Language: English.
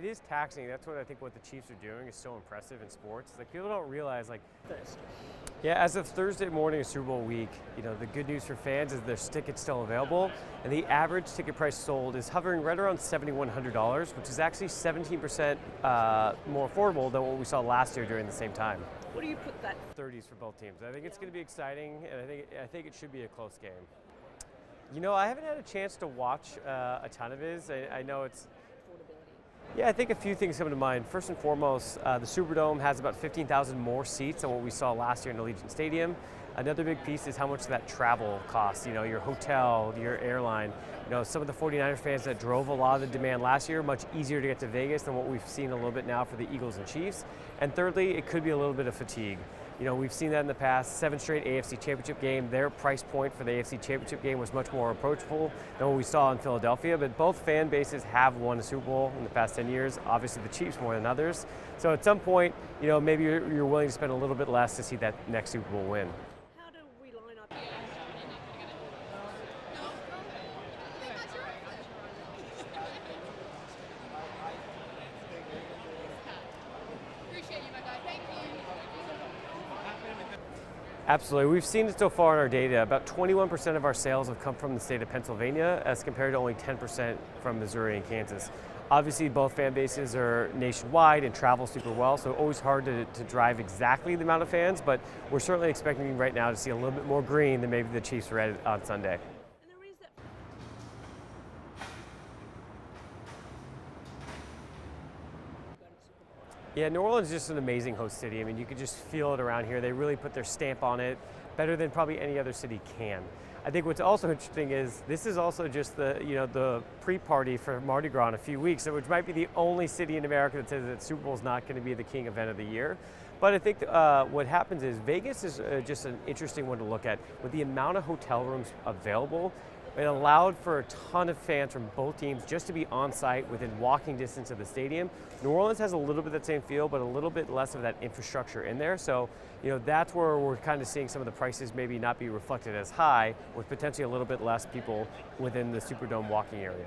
is taxing. That's what I think what the Chiefs are doing is so impressive in sports. Like people don't realize yeah, as of Thursday morning of Super Bowl week, the good news for fans is there's tickets still available, and the average ticket price sold is hovering right around $7,100, which is actually 17% more affordable than what we saw last year during the same time. What do you put that? 30s for both teams. I think it's going to be exciting, and I think it should be a close game. I haven't had a chance to watch a ton of his. I know it's. Yeah, I think a few things come to mind. First and foremost, the Superdome has about 15,000 more seats than what we saw last year in Allegiant Stadium. Another big piece is how much that travel costs, your hotel, your airline. Some of the 49ers fans that drove a lot of the demand last year, much easier to get to Vegas than what we've seen a little bit now for the Eagles and Chiefs. And thirdly, it could be a little bit of fatigue. We've seen that in the past, 7 straight AFC Championship game. Their price point for the AFC Championship game was much more approachable than what we saw in Philadelphia, but both fan bases have won a Super Bowl in the past 10 years, obviously the Chiefs more than others. So at some point, maybe you're willing to spend a little bit less to see that next Super Bowl win. How do we line up? Appreciate you, my guy. Thank you. Absolutely. We've seen it so far in our data. About 21% of our sales have come from the state of Pennsylvania as compared to only 10% from Missouri and Kansas. Obviously, both fan bases are nationwide and travel super well, so always hard to drive exactly the amount of fans, but we're certainly expecting right now to see a little bit more green than maybe the Chiefs were at on Sunday. Yeah, New Orleans is just an amazing host city. I mean, you could just feel it around here. They really put their stamp on it better than probably any other city can. I think what's also interesting is this is also just the pre-party for Mardi Gras in a few weeks, which might be the only city in America that says that Super Bowl is not going to be the king event of the year. But I think what happens is Vegas is just an interesting one to look at. With the amount of hotel rooms available, it allowed for a ton of fans from both teams just to be on site within walking distance of the stadium. New Orleans has a little bit of that same feel, but a little bit less of that infrastructure in there. So, that's where we're kind of seeing some of the prices maybe not be reflected as high, with potentially a little bit less people within the Superdome walking area.